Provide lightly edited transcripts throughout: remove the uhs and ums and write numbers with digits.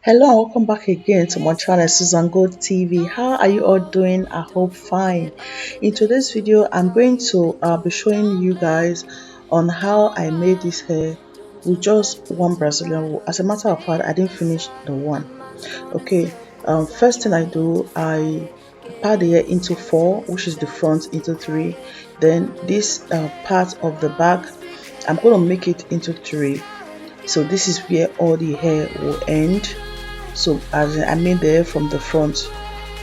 Hello and welcome back again to my channel Susan Gold TV. How are you all doing? I hope fine. In today's video, I'm going to be showing you guys on how I made this hair with just one Brazilian wool. As a matter of fact, I didn't finish the one. Okay. First thing I do, I part the hair into four, which is the front, into three. Then this part of the back, I'm going to make it into three. So this is where all the hair will end. So as I made the hair from the front.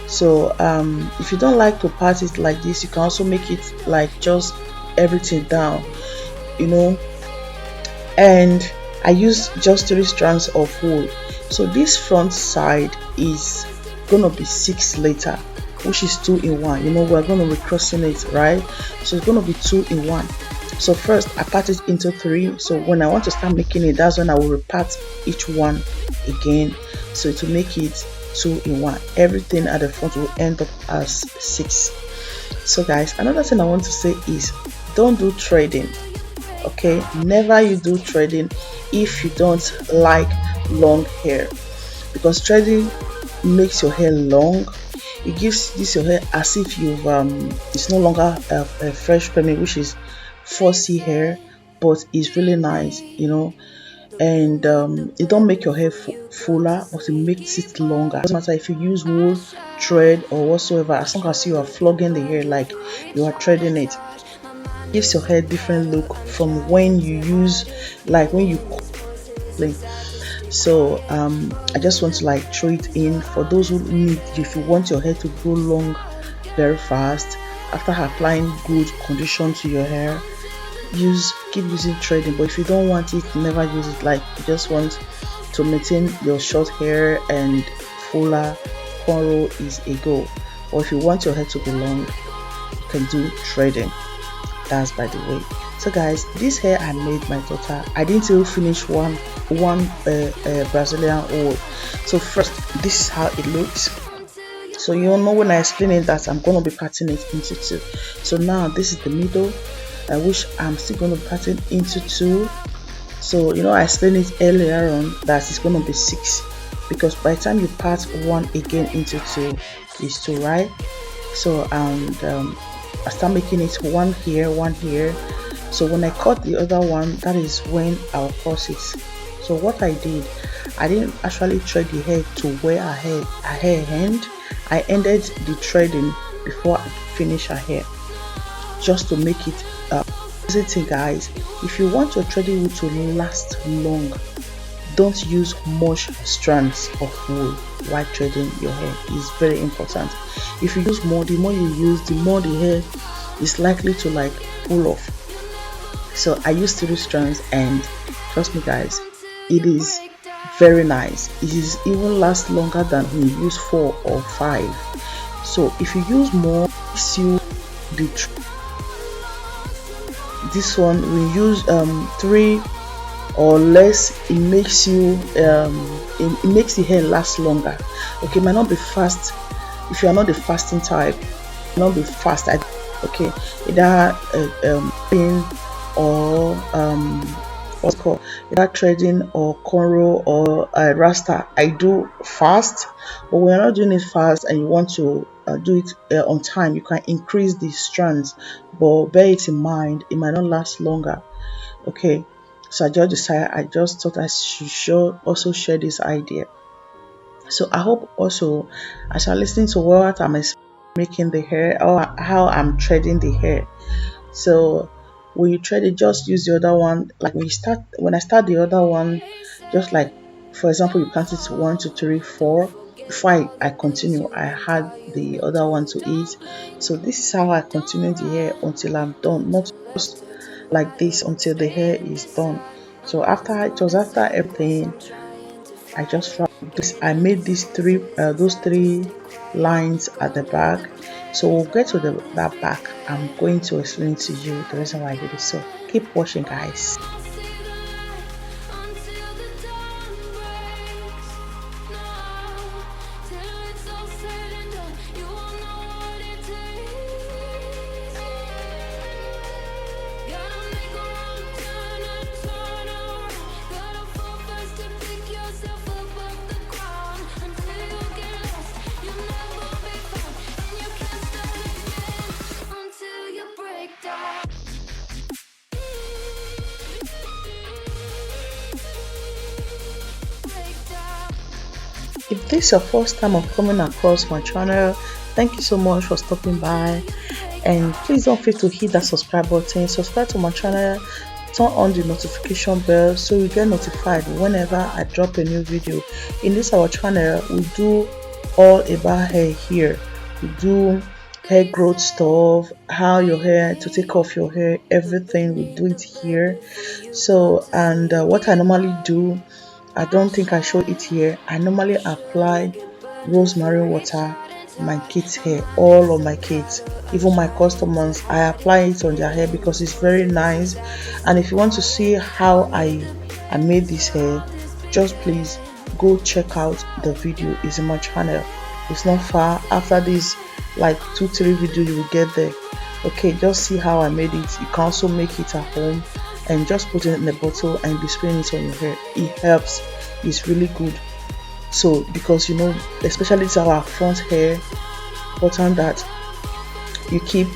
So if you don't like to part it like this, you can also make it like just everything down, you know. And I use just 3 strands of wool. So this front side is gonna be 6 later, which is 2 in 1. You know, we're gonna be crossing it, right? So it's gonna be 2 in 1. So first I part it into 3. So when I want to start making it, that's when I will repart each one again. So to make it 2 in 1, everything at the front will end up as 6. So guys, another thing I want to say is don't do threading. Okay, never you do threading if you don't like long hair, because threading makes your hair long. It gives this your hair as if you've it's no longer a fresh permit, which is 4C hair, but it's really nice, you know. And it don't make your hair fuller, but it makes it longer. It doesn't matter if you use wool, thread, or whatsoever, as long as you are flogging the hair like you are threading it. Gives your hair different look from when you use, like when you play. So I just want to like throw it in for those who need, if you want your hair to grow long very fast after applying good condition to your hair, keep using threading. But if you don't want it, never use it. Like you just want to maintain your short hair and fuller, cornrow is a go. Or if you want your hair to be long, you can do threading. That's by the way. So guys, this hair I made my daughter, I didn't even finish one Brazilian wool. So first, this is how it looks. So you know, when I explain it, that I'm going to be cutting it into 2. So now this is the middle, which I'm still going to be cutting into 2. So you know, I explained it earlier on that it's going to be 6, because by the time you part one again into 2 is 2, right? So and I start making it one here, one here. So when I cut the other one, that is when I'll cross it. So what I did, I didn't actually thread the hair to where her hair end. I ended the threading before I finish her hair, just to make it easy thing, guys. If you want your threading wool to last long, don't use much strands of wool while threading your hair. It's very important. If you use more, the more you use, the more the hair is likely to like pull off. So I use 3 strands, and trust me guys, it is very nice. It is even last longer than when you use 4 or 5. So if you use more, this one we use 3 or less, it makes you it makes the hair last longer. Okay, it might not be fast. If you are not the fasting type, it might not be fast. Okay, either pin or what's called either threading or cornrow or rasta. I do fast, but when you're not doing it fast and you want to do it on time, you can increase the strands, but bear it in mind, it might not last longer. Okay, so I just thought I should also share this idea. So I hope also, as you're listening to what I'm making the hair, or how I'm threading the hair, so when you thread it, just use the other one. Like when I start the other one, just like for example, you count it 1 2 3 4. Before I continue, I had the other one to it. So this is how I continue the hair until I'm done, not just like this until the hair is done. So after everything, I just this. I made these those 3 lines at the back. So we'll get to that back. I'm going to explain to you the reason why I did it. So keep watching, guys. If this is your first time of coming across my channel, thank you so much for stopping by, and please don't forget to hit that subscribe button, subscribe to my channel, turn on the notification bell so you get notified whenever I drop a new video. In this our channel, we do all about hair here. We do hair growth stuff, how your hair to take off your hair, everything we do it here. So, and what I normally do, I don't think I show it here. I normally apply rosemary water on my kids' hair, all of my kids, even my customers. I apply it on their hair because it's very nice. And if you want to see how I made this hair, just please go check out the video. It's in my channel. It's not far. After this, like 2-3 videos, you will get there. Okay, just see how I made it. You can also make it at home and just put it in a bottle and be spraying it on your hair. It helps. It's really good. So because you know, especially to our front hair, important that you keep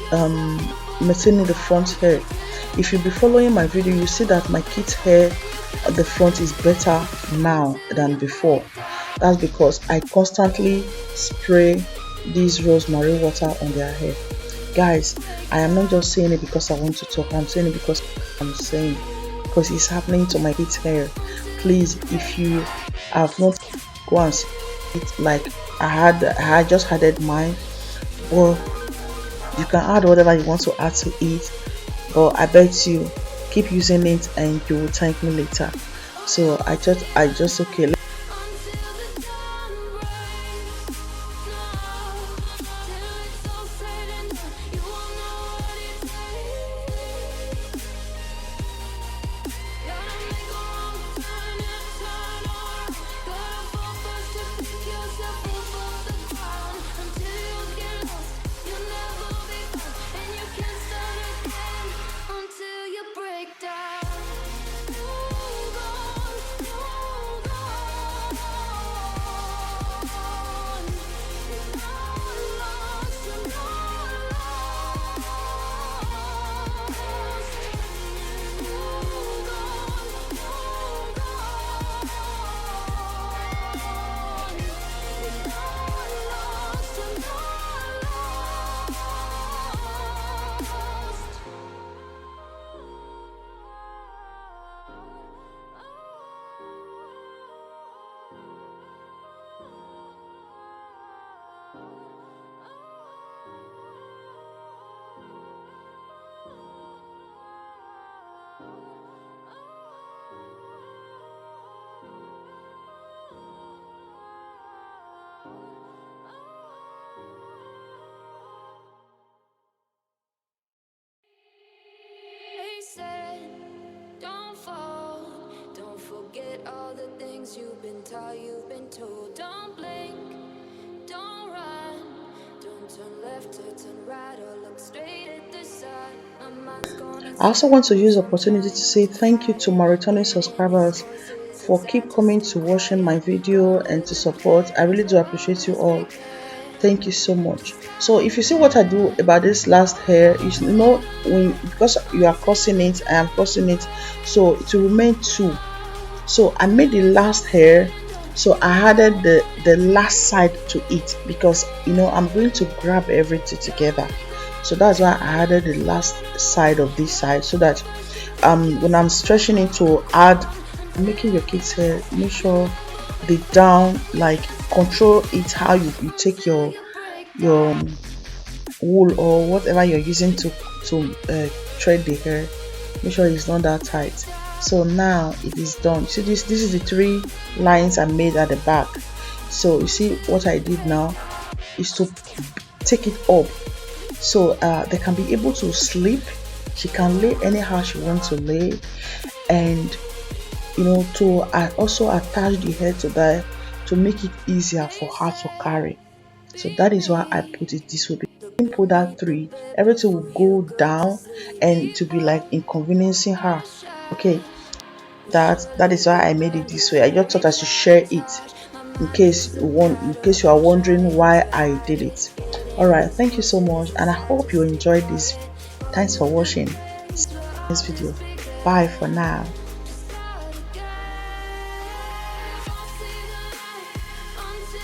maintaining the front hair. If you be following my video, you see that my kids' hair at the front is better now than before. That's because I constantly spray this rosemary water on their hair. Guys, I am not just saying it because I want to talk. I'm saying it because I'm saying, because it's happening to my kids' hair. Please, if you have not, go and see it. Like I just added mine, or you can add whatever you want to add to it. But I bet you keep using it and you will thank me later. So I just okay. Don't fall, don't forget all the things you've been taught, you've been told. Don't blink, don't run, don't turn left or turn right or look straight at the sun. My mind's gonna. I also want to use the opportunity to say thank you to my returning subscribers for keep coming to watching my video and to support. I really do appreciate you all. Thank you so much. So if you see what I do about this last hair, you know, because you are crossing it, I am crossing it, so it will remain 2. So I made the last hair, so I added the last side to it because you know I'm going to grab everything together. So that's why I added the last side of this side, so that when I'm stretching it to add, making your kids hair, make sure the down, like control it how you take your wool or whatever you're using to thread the hair. Make sure it's not that tight. So now it is done. See, this is the 3 lines I made at the back. So you see what I did now is to take it up, so they can be able to sleep. She can lay anyhow she wants to lay, and you know, to also attach the hair to that to make it easier for her to carry. So that is why I put it this way. Put that 3, everything will go down and to be like inconveniencing her. Okay, that is why I made it this way. I just thought I should share it in case you are wondering why I did it. All right, thank you so much, and I hope you enjoyed this. Thanks for watching. See you in the next video. Bye for now. Until